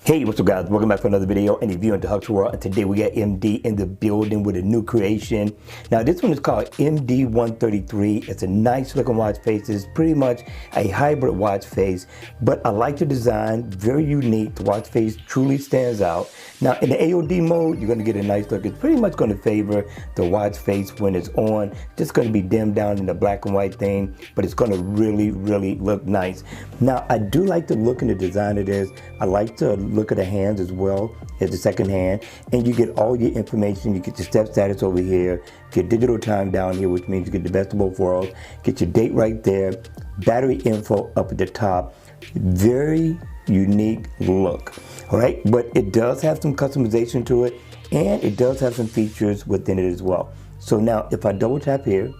Hey, what's up guys? Welcome back for another video and review into Huck's World. And today we got MD in the building with a new creation. Now this one is called MD133. It's a nice looking watch face. It's pretty much a hybrid watch face, but I like the design, very unique. The watch face truly stands out. Now in the AOD mode, you're going to get a nice look. It's pretty much going to favor the watch face when it's on. Just going to be dimmed down in the black and white thing, but it's going to really look nice. Now I do like the look and the design of this. I like to look at the hands as well as the second hand, and you get all your information. You get your step status over here, get digital time down here, which means you get the best of both worlds, get your date right there, battery info up at the top. Very unique look. All right, but it does have some customization to it, and it does have some features within it as well. So now if I double tap here,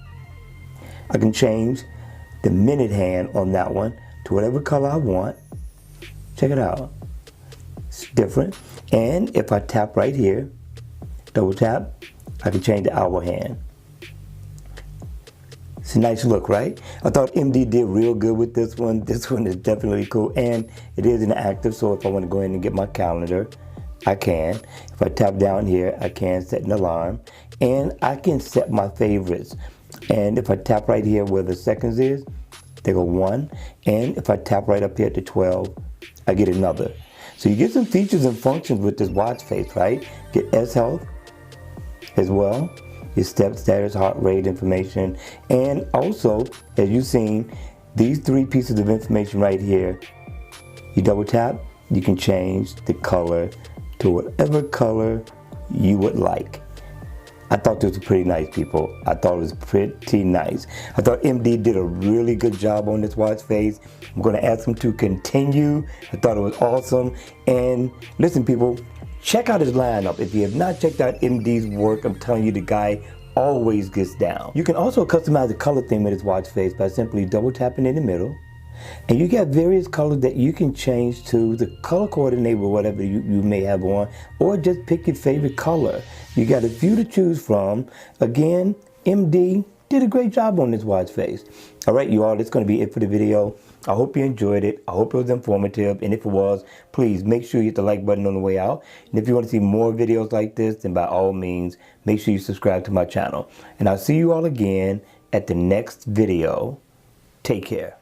I can change the minute hand on that one to whatever color I want. Check it out. It's different. And if I tap right here, double tap, I can change the hour hand. It's a nice look, right? I thought MD did real good with this one. This one is definitely cool, and it is inactive, so if I want to go in and get my calendar, I can. If I tap down here, I can set an alarm, and I can set my favorites. And if I tap right here where the seconds is, they go 1, and if I tap right up here to 12, I get another. So you get some features and functions with this watch face, right? Get S health as well, your step status, heart rate information, and also, as you've seen, these 3 pieces of information right here, you double tap, you can change the color to whatever color you would like. I thought this was pretty nice, people. I thought it was pretty nice. I thought MD did a really good job on this watch face. I'm gonna ask him to continue. I thought it was awesome. And listen, people, check out his lineup. If you have not checked out MD's work, I'm telling you, the guy always gets down. You can also customize the color theme of this watch face by simply double tapping in the middle. And you got various colors that you can change to the color coordinate with whatever you may have on, or just pick your favorite color. You got a few to choose from. Again, MD did a great job on this watch face. All right, you all, that's going to be it for the video. I hope you enjoyed it. I hope it was informative. And if it was, please make sure you hit the like button on the way out. And if you want to see more videos like this, then by all means, make sure you subscribe to my channel. And I'll see you all again at the next video. Take care.